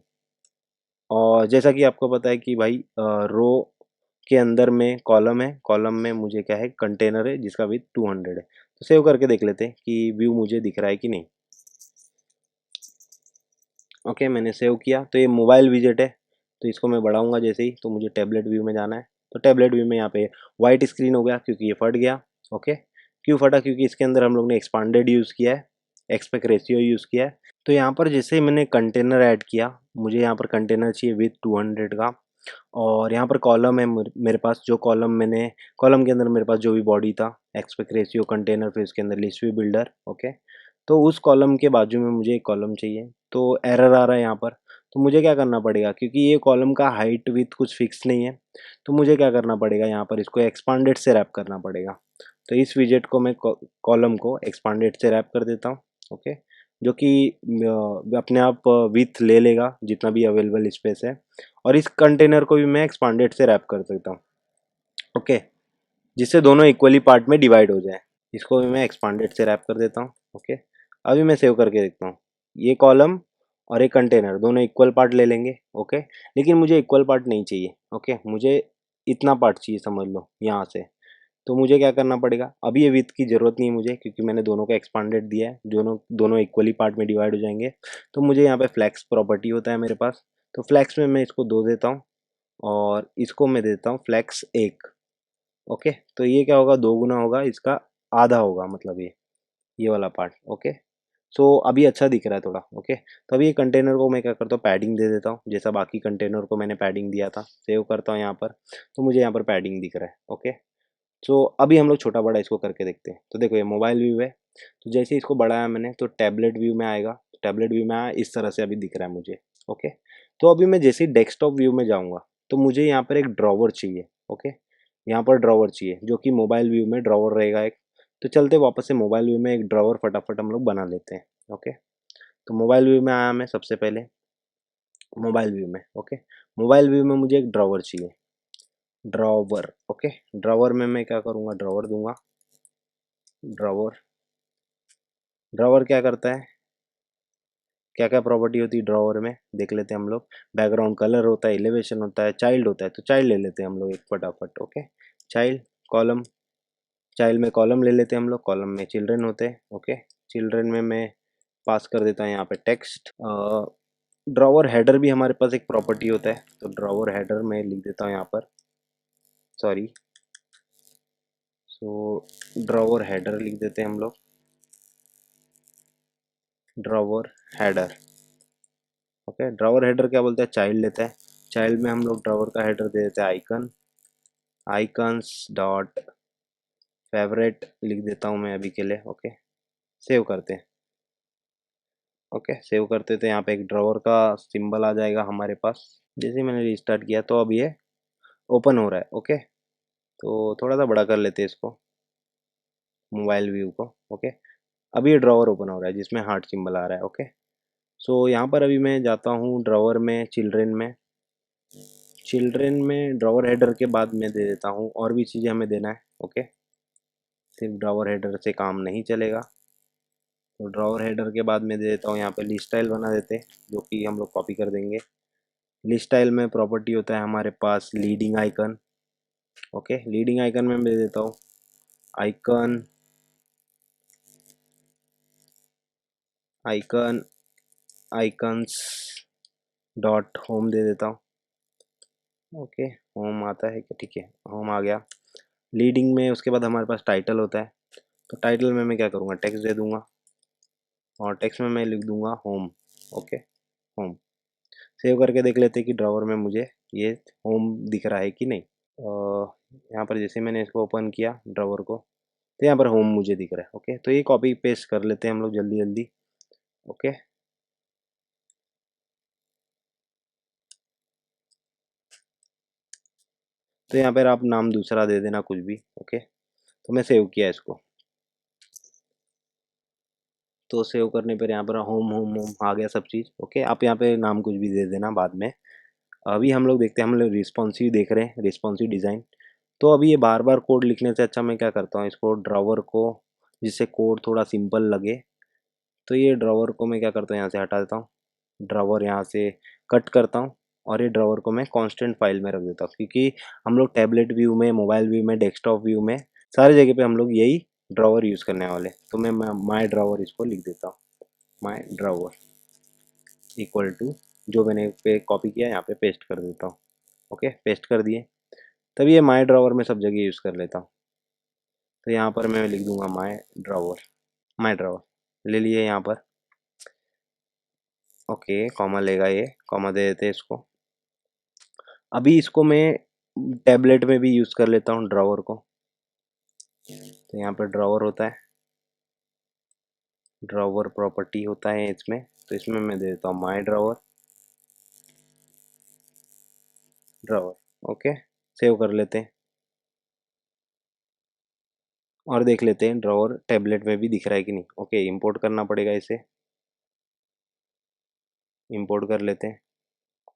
और जैसा कि आपको पता है कि भाई रो के अंदर में कॉलम है, कॉलम में मुझे क्या है, कंटेनर है जिसका विथ 200 है। तो सेव करके देख लेते हैं कि व्यू मुझे दिख रहा है कि नहीं। ओके, मैंने सेव किया। तो ये मोबाइल विजेट है, तो इसको मैं बढ़ाऊंगा जैसे ही, तो मुझे टैबलेट व्यू में जाना है। तो टैबलेट व्यू में यहाँ पे वाइट स्क्रीन हो गया क्योंकि ये फट गया। ओके, क्यों फटा, क्योंकि इसके अंदर हम लोग ने एक्सपांडेड यूज़ किया है, एक्सपेक्ट रेशियो यूज़ किया है। तो यहाँ पर जैसे ही मैंने कंटेनर ऐड किया, मुझे यहाँ पर कंटेनर चाहिए विथ 200 का। और यहाँ पर कॉलम है मेरे पास, जो कॉलम मैंने, कॉलम के अंदर मेरे पास जो भी बॉडी था, एक्सपेक्ट रेशियो कंटेनर, फिर उसके अंदर लिस्ट व्यू बिल्डर। ओके, तो उस कॉलम के बाजू में मुझे एक कॉलम चाहिए। तो एरर आ रहा है यहाँ पर, तो मुझे क्या करना पड़ेगा, क्योंकि ये कॉलम का हाइट विथ कुछ फिक्स नहीं है, तो मुझे क्या करना पड़ेगा, यहाँ पर इसको एक्सपांडेड से रैप करना पड़ेगा। तो इस विजेट को मैं कॉलम को एक्सपांडेड से रैप कर देता हूँ। ओके, जो कि अपने आप विथ ले लेगा जितना भी अवेलेबल स्पेस है। और इस कंटेनर को भी मैं एक्सपांडेड से रैप कर सकता हूँ। ओके, जिससे दोनों इक्वली पार्ट में डिवाइड हो जाए। इसको भी मैं एक्सपांडेड से रैप कर देता हूँ। ओके, अभी मैं सेव करके देखता हूँ। ये कॉलम और एक कंटेनर दोनों इक्वल पार्ट ले लेंगे। ओके, लेकिन मुझे इक्वल पार्ट नहीं चाहिए। ओके, मुझे इतना पार्ट चाहिए, समझ लो यहाँ से। तो मुझे क्या करना पड़ेगा, अभी ये विथ की ज़रूरत नहीं है मुझे, क्योंकि मैंने दोनों का एक्सपांडेड दिया है, दोनों दोनों इक्वली पार्ट में डिवाइड हो जाएंगे। तो मुझे यहाँ पे फ्लैक्स प्रॉपर्टी होता है मेरे पास, तो फ्लैक्स में मैं इसको 2 देता हूँ, और इसको मैं देता हूँ फ्लैक्स 1। ओके, तो ये क्या होगा, 2 गुना होगा इसका, आधा होगा मतलब ये वाला पार्ट। ओके, सो अभी अच्छा दिख रहा है थोड़ा। ओके, तो अभी ये कंटेनर को मैं क्या करता हूँ, पैडिंग दे देता हूँ, जैसा बाकी कंटेनर को मैंने पैडिंग दिया था। सेव करता हूँ यहाँ पर, तो मुझे यहाँ पर पैडिंग दिख रहा है। ओके, तो अभी हम लोग छोटा बड़ा इसको करके देखते हैं। तो देखो, ये मोबाइल व्यू है, तो जैसे इसको बढ़ाया मैंने तो टैबलेट व्यू में आएगा। टैबलेट व्यू में आया, इस तरह से अभी दिख रहा है मुझे। ओके, तो अभी मैं जैसे ही डेस्कटॉप व्यू में जाऊँगा, तो मुझे यहाँ पर एक ड्रॉवर चाहिए। ओके, यहाँ पर ड्रॉवर चाहिए, जो कि मोबाइल व्यू में ड्रॉवर रहेगा एक। तो चलते वापस से मोबाइल व्यू में एक ड्रॉवर फटाफट हम लोग बना लेते हैं। ओके, तो मोबाइल व्यू में आया मैं सबसे पहले, मोबाइल व्यू में। ओके, मोबाइल व्यू में मुझे एक ड्रॉवर चाहिए, ड्रॉवर। ओके, ड्रॉवर में मैं क्या करूँगा, ड्रॉवर दूंगा। ड्रॉवर, ड्रॉवर क्या करता है, क्या क्या प्रॉपर्टी होती है ड्रॉवर में, देख लेते हैं हम लोग। बैकग्राउंड कलर होता है, एलिवेशन होता है, चाइल्ड होता है। तो चाइल्ड ले लेते हैं हम लोग एक फटाफट। ओके, चाइल्ड, कॉलम, चाइल्ड में कॉलम ले लेते हैं हम लोग, कॉलम में चिल्ड्रन होते हैं। ओके, चिल्ड्रन में मैं पास कर देता हूँ यहाँ पे टेक्स्ट। ड्रॉवर हेडर भी हमारे पास एक प्रॉपर्टी होता है, तो ड्रॉवर हेडर में लिख देता हूँ यहाँ पर, सॉरी, तो ड्रॉवर हेडर लिख देते हैं हम लोग, drawer header. Okay, drawer header क्या बोलते हैं, चाइल्ड लेता है। चाइल्ड में हम लोग ड्रॉवर का हेडर दे देते हैं आइकन, आइकन्स डॉट फेवरेट लिख देता हूँ मैं अभी के लिए। ओके, सेव करते हैं। ओके, सेव करते थे, यहाँ पे एक ड्रॉवर का सिंबल आ जाएगा हमारे पास। जैसे ही मैंने रिस्टार्ट किया तो अब ये ओपन हो रहा है। ओके, तो थोड़ा सा बड़ा कर लेते हैं इसको, मोबाइल व्यू को। ओके, अभी ये ड्रॉवर ओपन हो रहा है जिसमें हार्ट सिंबल आ रहा है। ओके, सो यहाँ पर अभी मैं जाता हूँ ड्रॉवर में, चिल्ड्रेन में। चिल्ड्रेन में ड्रॉवर हेडर के बाद मैं दे देता हूँ और भी चीज़ें हमें देना है। ओके, सिर्फ ड्रॉवर हेडर से काम नहीं चलेगा, तो ड्रॉवर हेडर के बाद मैं दे देता हूँ यहाँ पे लिस्ट स्टाइल बना देते हैं, जो कि हम लोग कॉपी कर देंगे। लिस्ट स्टाइल में प्रॉपर्टी होता है हमारे पास leading icon. Okay, leading icon में मैं दे देता हूँ icon, icon, icons dot home दे देता हूँ। ओके, होम आता है क्या, ठीक है, होम आ गया। लीडिंग में उसके बाद हमारे पास टाइटल होता है, तो टाइटल में मैं क्या करूँगा, टेक्स्ट दे दूँगा, और टेक्स्ट में मैं लिख दूँगा होम। Okay, home. सेव करके देख लेते हैं कि ड्रॉवर में मुझे ये होम दिख रहा है कि नहीं। यहाँ पर जैसे मैंने इसको ओपन किया ड्रॉवर को, तो यहाँ पर होम मुझे दिख रहा है। ओके, तो ये कॉपी पेस्ट कर लेते हैं हम लोग जल्दी जल्दी। ओके, तो यहाँ पर आप नाम दूसरा दे देना कुछ भी। ओके, तो मैं सेव किया इसको, तो सेव करने पर यहाँ पर होम होम होम आ गया सब चीज़। ओके, आप यहाँ पे नाम कुछ भी दे देना बाद में। अभी हम लोग देखते हैं, हम लोग रिस्पॉन्सिव देख रहे हैं, रिस्पॉन्सिव डिज़ाइन। तो अभी ये बार बार कोड लिखने से अच्छा मैं क्या करता हूँ, इसको ड्रॉवर को, जिससे कोड थोड़ा सिंपल लगे, तो ये ड्रॉवर को मैं क्या करता हूँ, यहाँ से हटा देता हूँ, ड्रॉवर यहाँ से कट करता हूँ, और ये ड्रॉवर को मैं कांस्टेंट फाइल में रख देता हूँ, क्योंकि हम लोग टैबलेट व्यू में, मोबाइल व्यू में, डेस्कटॉप व्यू में, सारी जगह पे हम लोग यही ड्रॉवर यूज़ करने वाले। तो मैं माई ड्रॉवर इसको लिख देता हूँ, माई ड्रॉवर इक्वल टू, जो मैंने पे कॉपी किया यहाँ पे पेस्ट कर देता हूँ। ओके, पेस्ट कर दिए। तभी ये माई ड्रॉवर में सब जगह यूज़ कर लेता हूँ। तो यहाँ पर मैं लिख दूंगा माई ड्रॉवर, माई ड्रॉवर ले लिए यहाँ पर। ओके, कॉमा लेगा ये, कॉमा दे देते हैं इसको। अभी इसको मैं टैबलेट में भी यूज़ कर लेता हूँ ड्रॉवर को। तो यहाँ पर ड्रॉवर होता है, ड्रॉवर प्रॉपर्टी होता है इसमें, तो इसमें मैं दे देता हूँ माई ड्रॉवर, ड्रॉवर। ओके, सेव कर लेते हैं और देख लेते हैं ड्रॉवर टैबलेट में भी दिख रहा है कि नहीं। ओके, इंपोर्ट करना पड़ेगा इसे, इंपोर्ट कर लेते हैं।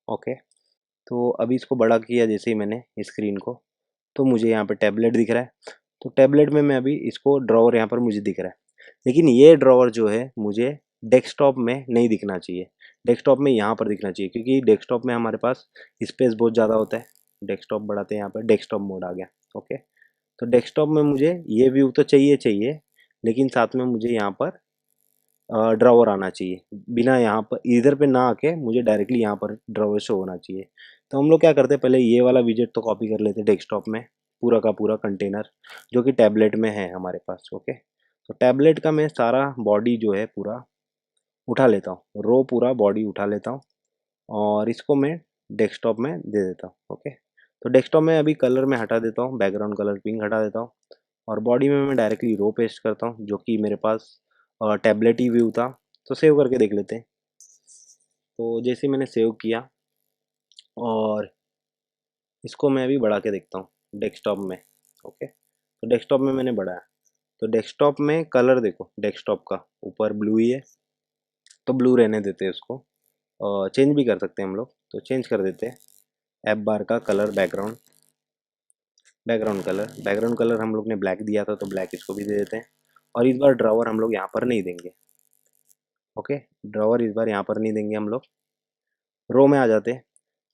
ओके, तो अभी इसको बड़ा किया जैसे ही मैंने स्क्रीन को, तो मुझे यहाँ पे टैबलेट दिख रहा है। तो टैबलेट में मैं अभी इसको ड्रॉवर यहाँ पर मुझे दिख रहा है, लेकिन ये ड्रॉवर जो है मुझे डेस्कटॉप में नहीं दिखना चाहिए। डेस्कटॉप में यहाँ पर दिखना चाहिए, क्योंकि डेस्कटॉप में हमारे पास स्पेस बहुत ज़्यादा होता है। डेस्कटॉप बढ़ाते हैं, यहाँ पर डेस्कटॉप मोड आ गया। ओके, तो डेस्कटॉप में मुझे ये व्यू तो चाहिए चाहिए, लेकिन साथ में मुझे यहाँ पर ड्रॉवर आना चाहिए, बिना यहाँ पर इधर पे ना आके मुझे डायरेक्टली यहाँ पर ड्रॉवर शो होना चाहिए। तो हम लोग क्या करते हैं, पहले ये वाला विजेट तो कॉपी कर लेते हैं डेस्कटॉप में, पूरा का पूरा कंटेनर जो कि टैबलेट में है हमारे पास। ओके, तो टैबलेट का मैं सारा बॉडी जो है पूरा उठा लेता हूँ, रो पूरा बॉडी उठा लेता हूँ, और इसको मैं डेस्कटॉप में दे देता हूँ। ओके, तो डेस्कटॉप में अभी कलर में हटा देता हूँ, बैकग्राउंड कलर पिंक हटा देता हूँ, और बॉडी में मैं डायरेक्टली रो पेस्ट करता हूँ, जो कि मेरे पास टैबलेट ही व्यू था। तो सेव करके देख लेते हैं। तो जैसे मैंने सेव किया, और इसको मैं अभी बढ़ा के देखता हूँ डेस्कटॉप में। ओके, तो डेस्कटॉप में मैंने बढ़ाया, तो डेस्कटॉप में कलर देखो, डेस्कटॉप का ऊपर ब्लू ही है, तो ब्लू रहने देते हैं उसको। चेंज भी कर सकते हैं हम लोग, तो चेंज कर देते हैं ऐप बार का colour, background, background colour, background colour हम लोग ने ब्लैक दिया था, तो ब्लैक इसको भी दे देते हैं। और इस बार ड्रॉवर हम लोग यहाँ पर नहीं देंगे। ओके, ड्रॉवर इस बार यहाँ पर नहीं देंगे हम लोग। रो में आ जाते हैं।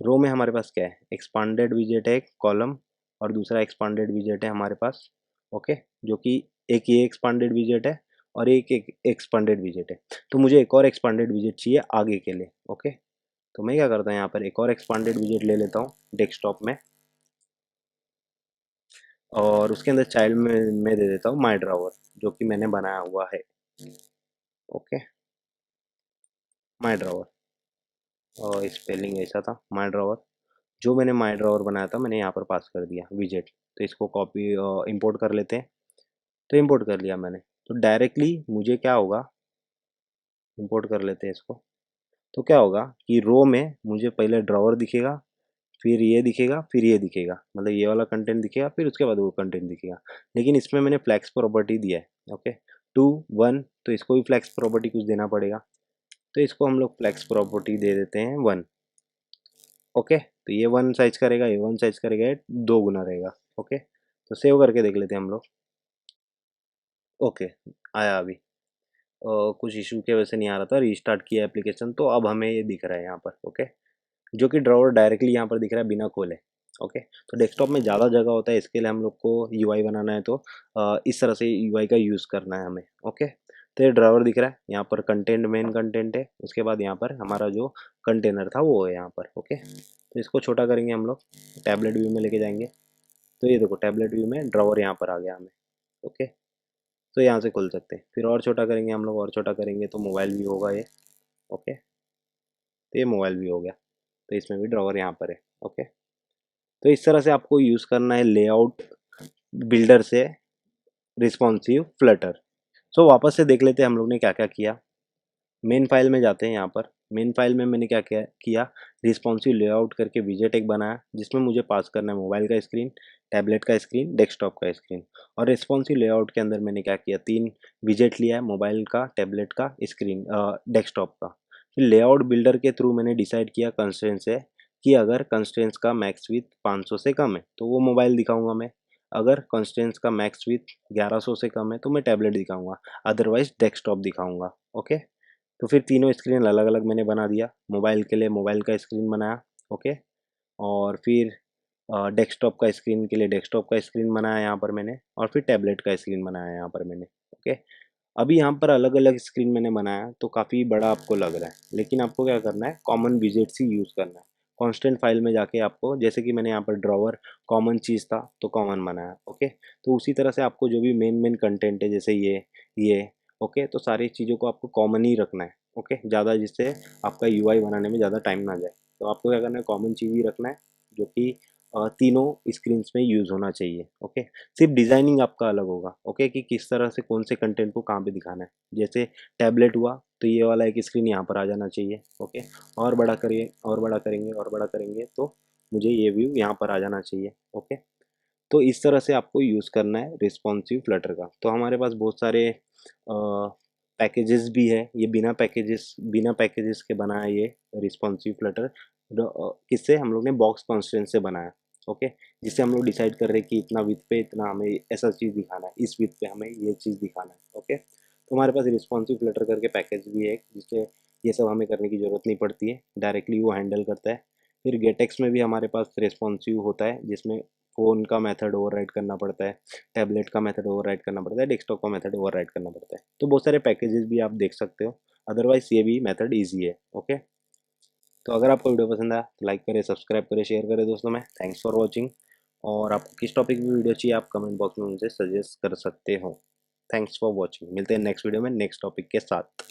रो में हमारे पास क्या है, एक्सपांडेड विजेट है एक कॉलम, और दूसरा एक्सपांडेड विजेट है हमारे पास। ओके, जो कि एक ये एक्सपांडेड विजेट है, और एक एक्सपांडेड विजेट है। तो मुझे एक और एक्सपांडेड विजेट चाहिए आगे के लिए। ओके, तो मैं क्या करता हूँ, यहाँ पर एक और एक्सपांडेड विजेट ले लेता हूँ डेस्कटॉप में, और उसके अंदर चाइल्ड में मैं दे देता हूँ माई ड्रावर, जो कि मैंने बनाया हुआ है। ओके, माई ड्रावर, और स्पेलिंग ऐसा था माई ड्रावर। जो मैंने माई ड्रावर बनाया था मैंने यहाँ पर पास कर दिया विजेट। तो इसको कॉपी इंपोर्ट कर लेते हैं। तो इंपोर्ट कर लिया मैंने। तो डायरेक्टली मुझे क्या होगा, इंपोर्ट कर लेते हैं इसको। तो क्या होगा कि रो में मुझे पहले ड्रॉवर दिखेगा, फिर ये दिखेगा, फिर ये दिखेगा, मतलब ये वाला कंटेंट दिखेगा, फिर उसके बाद वो कंटेंट दिखेगा। लेकिन इसमें मैंने फ्लैक्स प्रॉपर्टी दिया है। ओके, 2 1, तो इसको भी फ्लैक्स प्रॉपर्टी कुछ देना पड़ेगा। तो इसको हम लोग फ्लैक्स प्रॉपर्टी दे देते हैं 1। ओके, तो ये 1 साइज करेगा, ये 1 साइज करेगा, ये 2 गुना रहेगा। ओके, तो सेव करके देख लेते हैं हम लोग। ओके, आया अभी। कुछ इशू की वजह से नहीं आ रहा था, रीस्टार्ट किया एप्लीकेशन तो अब हमें ये दिख रहा है यहाँ पर। ओके, जो कि ड्रॉवर डायरेक्टली यहाँ पर दिख रहा है बिना खोले। ओके, तो डेस्कटॉप में ज़्यादा जगह होता है, इसके लिए हम लोग को यूआई बनाना है, तो इस तरह से यूआई का यूज़ करना है हमें। ओके, तो ये ड्रॉवर दिख रहा है, यहाँ पर कंटेंट मेन कंटेंट है, उसके बाद यहाँ पर हमारा जो कंटेनर था वो है यहाँ पर। ओके, तो इसको छोटा करेंगे हम लोग, टैबलेट व्यू में लेके जाएंगे। तो ये देखो टैबलेट व्यू में ड्रॉवर यहाँ पर आ गया हमें। ओके, तो यहाँ से खोल सकते हैं। फिर और छोटा करेंगे हम लोग, और छोटा करेंगे तो मोबाइल व्यू होगा ये। ओके, तो ये मोबाइल व्यू हो गया। तो इसमें भी ड्रॉवर यहाँ पर है। ओके, तो इस तरह से आपको यूज़ करना है लेआउट बिल्डर से रिस्पॉन्सिव फ्लटर। सो वापस से देख लेते हैं हम लोग ने क्या क्या किया। मेन फाइल में जाते हैं, यहाँ पर मेन फाइल में मैंने क्या क्या किया, रिस्पॉन्सिव लेआउट करके विजेट एक बनाया, जिसमें मुझे पास करना है मोबाइल का स्क्रीन, टैबलेट का स्क्रीन, डेस्कटॉप का स्क्रीन। और रिस्पॉन्सिव लेआउट के अंदर मैंने क्या किया, 3 विजेट लिया है, मोबाइल का, टैबलेट का, स्क्रीन डेस्कटॉप का। फिर लेआउट बिल्डर के थ्रू मैंने डिसाइड किया कंस्ट्रेंट से कि अगर कंस्ट्रेंट्स का मैक्स विथ 500 से कम है तो वो मोबाइल दिखाऊंगा मैं, अगर कंस्ट्रेंट्स का मैक्स विथ 1100 से कम है तो मैं टैबलेट दिखाऊंगा, अदरवाइज डेस्कटॉप दिखाऊंगा। ओके, तो फिर तीनों स्क्रीन अलग अलग मैंने बना दिया। मोबाइल के लिए मोबाइल का स्क्रीन बनाया। ओके, और फिर डेस्कटॉप का स्क्रीन के लिए डेस्कटॉप का स्क्रीन बनाया यहाँ पर मैंने, और फिर टैबलेट का स्क्रीन बनाया यहाँ पर मैंने। ओके, अभी यहाँ पर अलग अलग स्क्रीन मैंने बनाया तो काफ़ी बड़ा आपको लग रहा है, लेकिन आपको क्या करना है, कॉमन विजेट्स ही यूज़ करना है। कॉन्स्टेंट फाइल में जाके आपको, जैसे कि मैंने यहाँ पर ड्रॉवर कॉमन चीज़ था तो कॉमन बनाया। ओके, तो उसी तरह से आपको जो भी मेन मेन कंटेंट है, जैसे ये ओके, तो सारी चीज़ों को आपको कॉमन ही रखना है। ओके, ज़्यादा, जिससे आपका यूआई बनाने में ज़्यादा टाइम ना जाए। तो आपको क्या करना है, कॉमन चीज़ ही रखना है, जो कि तीनों स्क्रीन्स में यूज़ होना चाहिए। ओके, सिर्फ डिज़ाइनिंग आपका अलग होगा। ओके, कि किस तरह से कौन से कंटेंट को कहाँ पे दिखाना है। जैसे टैबलेट हुआ तो ये वाला एक स्क्रीन यहाँ पर आ जाना चाहिए। ओके, और बड़ा करिए, और बड़ा करेंगे, और बड़ा करेंगे तो मुझे ये व्यू यहाँ पर आ जाना चाहिए। ओके, तो इस तरह से आपको यूज़ करना है रिस्पॉन्सिव फ्लटर का। तो हमारे पास बहुत सारे पैकेजेस भी है, ये बिना पैकेजेस के बना है ये रिस्पॉन्सिव फ्लटर। किससे, हम लोग ने बॉक्स कॉन्स्टेंट से बनाया। ओके, जिससे हम लोग डिसाइड कर रहे हैं कि इतना विथ पे इतना हमें ऐसा चीज़ दिखाना है, इस विथ पे हमें ये चीज़ दिखाना है। ओके, तो हमारे पास रिस्पॉन्सिव फ्लटर करके पैकेज भी है, जिससे ये सब हमें करने की ज़रूरत नहीं पड़ती है, डायरेक्टली वो हैंडल करता है। फिर गेटेक्स में भी हमारे पास रिस्पॉन्सिव होता है, जिसमें फ़ोन का मेथड ओवरराइड करना पड़ता है, टैबलेट का मेथड ओवरराइड करना पड़ता है, डेस्कटॉप का मेथड ओवरराइड करना पड़ता है। तो बहुत सारे पैकेजेस भी आप देख सकते हो, अदरवाइज ये भी मेथड ईजी है। ओके, तो अगर आपको वीडियो पसंद आया तो लाइक करें, सब्सक्राइब करें, शेयर करें दोस्तों में। Thanks for watching. और आपको किस टॉपिक में वीडियो चाहिए आप कमेंट बॉक्स में मुझे सजेस्ट कर सकते हो। थैंक्स फॉर वॉचिंग, मिलते हैं नेक्स्ट वीडियो में नेक्स्ट टॉपिक के साथ।